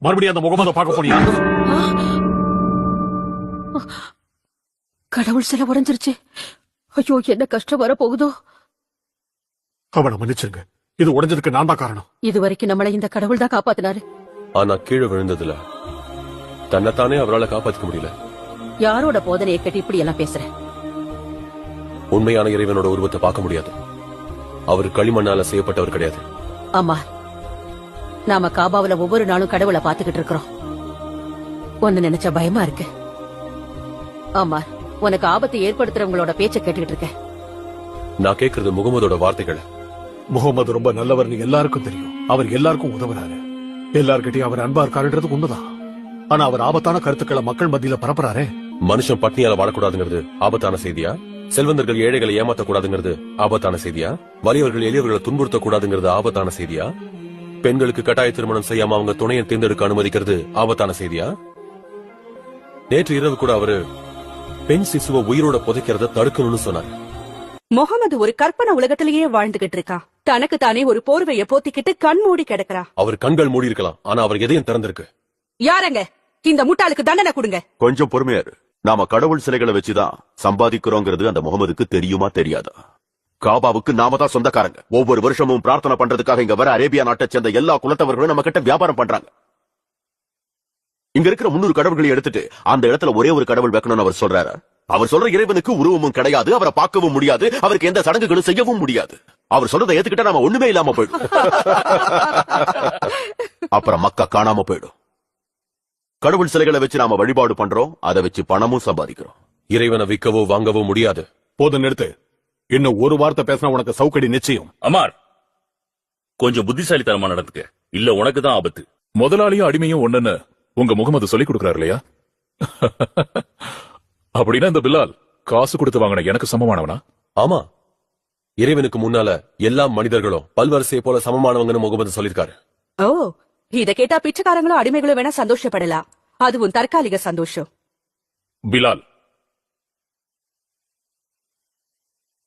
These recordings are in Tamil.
மறுபடியும் அந்த முகமதை பார்க்க போனியா? கடவுள் சிலை உடைஞ்சிருச்சு. ஐயோ, என்ன கஷ்டம் வர போகுதோ. அவனை மன்னிச்சிருங்க. இது உடைஞ்சதுக்கு நான் தான் காரணம். இது வரைக்கும் நம்மளை இந்த கடவுள் தான் காப்பாத்தினாரு. ஆனா கீழே விழுந்ததுல தன்னைத்தானே அவரால் காப்பாத்திக்க முடியல. யாரோட போதனையை கேட்டு இப்படி எல்லாம் பேசுற? உண்மையான இறைவனோட உருவத்தை பார்க்க முடியாது. அவர் களிமண்ணால செய்யப்பட்டவர் கிடையாது. ஆமா, நாம காபாவுல ஒவ்வொரு நாளும் கடவுளை பாத்துக்கிட்டு இருக்கிறோம். ஒன்னு நினைச்ச பயமா இருக்கு. ஆமா, உனக்கு ஆபத்தை ஏற்படுத்துறவங்களோட பேச்ச கேட்டுக்கிட்டு இருக்க. நான் கேக்குறது முகமதோட வார்த்தைகள். முகமது ரொம்ப நல்லவர்னு எல்லாருக்கும் தெரியும். அவர் எல்லாருக்கும் உதவுறாரு. எல்லார்கிட்டயும் அவர் அன்பா இருக்காருன்றது உண்மைதான். ஆனா அவர் ஆபத்தான கருத்துக்களை மக்கள் மத்தியில பரப்புறாரே. மனுஷன் பட்னியால வாழக்கூடாதுங்கிறது ஆபத்தான செய்தியா? செல்வந்தர்கள் ஏழைகளை ஏமாத்த கூடாதுங்கிறது ஆபத்தான செய்தியா? வலியவர்கள் எளியவர்களை துன்புறுத்த கூடாதுங்கிறது ஆபத்தான செய்தியா? பெண்களுக்கு கட்டாய திருமணம் செய்யாம அவங்க துணையை தேர்ந்தெடுக்க அனுமதிக்கிறது ஆபத்தான செய்தியா? நேற்று இரவு கூட அவரு பெண் சிசுவ உயிரோட புதைக்கிறத தடுக்கணும்னு சொன்னார். முகமது ஒரு கற்பனை உலகத்திலேயே வாழ்ந்துகிட்டு இருக்கா. தனக்கு தானே ஒரு போர்வைய போத்திக்கிட்டு கண் மூடி கிடக்குறா. அவர் கண்கள் மூடி இருக்கலாம், ஆனா அவர் எதையும் திறந்திருக்கு. யாரங்க இந்த முட்டாளுக்கு தண்டனை கொடுங்க. கொஞ்சம் பொறுமையாரு. நாம கடவுள் சிலைகளை வச்சுதான் சம்பாதிக்கிறோங்கிறது அந்த முகமதுக்கு தெரியுமா தெரியாதா? காபாவுக்கு நாம தான் சொந்தக்காரங்க. ஒவ்வொரு வருஷமும் பிரார்த்தனை பண்றதுக்காக இங்க வர அரேபியா நாட்டை சேர்ந்த எல்லா குலத்தவர்களும் நம்ம கிட்ட வியாபாரம் பண்றாங்க. இங்க இருக்கிற 300 கடவுள்களை எடுத்துட்டு அந்த இடத்துல ஒரே ஒரு கடவுள் வைக்கணும்னு அவர் சொல்றாரு. அவர் சொல்ற இறைவனுக்கு உருவமும் கிடையாது, அவரை பார்க்கவும் முடியாது, அவருக்கு எந்த சடங்குகளும் செய்யவும் முடியாது. அவர் சொல்றதை ஏத்துக்கிட்டா நாம ஒண்ணுமே இல்லாம போயிடும். அப்புறம் மக்கா காணாம போயிடும். கடவுள் சிலைகளை வச்சு நாம வழிபாடு பண்றோம், அதை வச்சு பணமும் சம்பாதிக்கிறோம். இறைவனை விற்கவோ வாங்கவோ முடியாது. போதும், நிறுத்து. இன்னும் ஒரு வார்த்தை பேசினா உனக்கு சவுக்கடி நிச்சயம். அமார், கொஞ்சம் புத்திசாலித்தனமா நடந்துக்க, இல்ல உனக்கு தான் ஆபத்து. முதலாளியும் அடிமையும் ஒண்ணுன்னு உங்க முகமது சொல்லிக் கொடுக்கிறாரு இல்லையா? அப்படின்னா இந்த பிலால் காசு கொடுத்து வாங்கின எனக்கு சமமானவனா? ஆமா, இறைவனுக்கு முன்னால எல்லா மனிதர்களும் பல்வரிசையை போல சமமானவங்கன்னு முகமது சொல்லிருக்காரு. ஓ, இத கேட்டா பிச்சைக்காரங்களும் அடிமைகளும் வேணா சந்தோஷப்படலாம். அதுவும் தற்காலிக சந்தோஷம். பிலால்,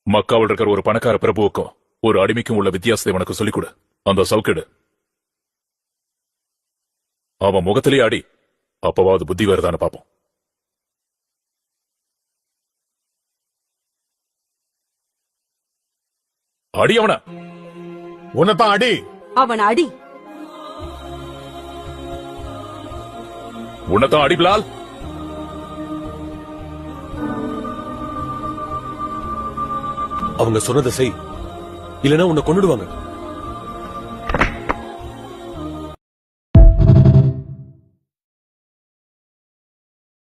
மக்காவில் இருக்கிற ஒரு பணக்கார பிரபுவுக்கும் ஒரு அடிமைக்கும் உள்ள வித்தியாசத்தை உனக்கு சொல்லிக் கொடு. அந்த சவுக்கெடு. அவன் முகத்திலேயே அடி, அப்பவாவது புத்தி வருதான்னு பாப்போம். அடி அவன. உன்னதான் அடி. அவன் அடி. உன்னதான் அடி பிலால். அவங்க சொன்னதை செய், இல்லனா உன்னை கொன்னுடுவாங்க.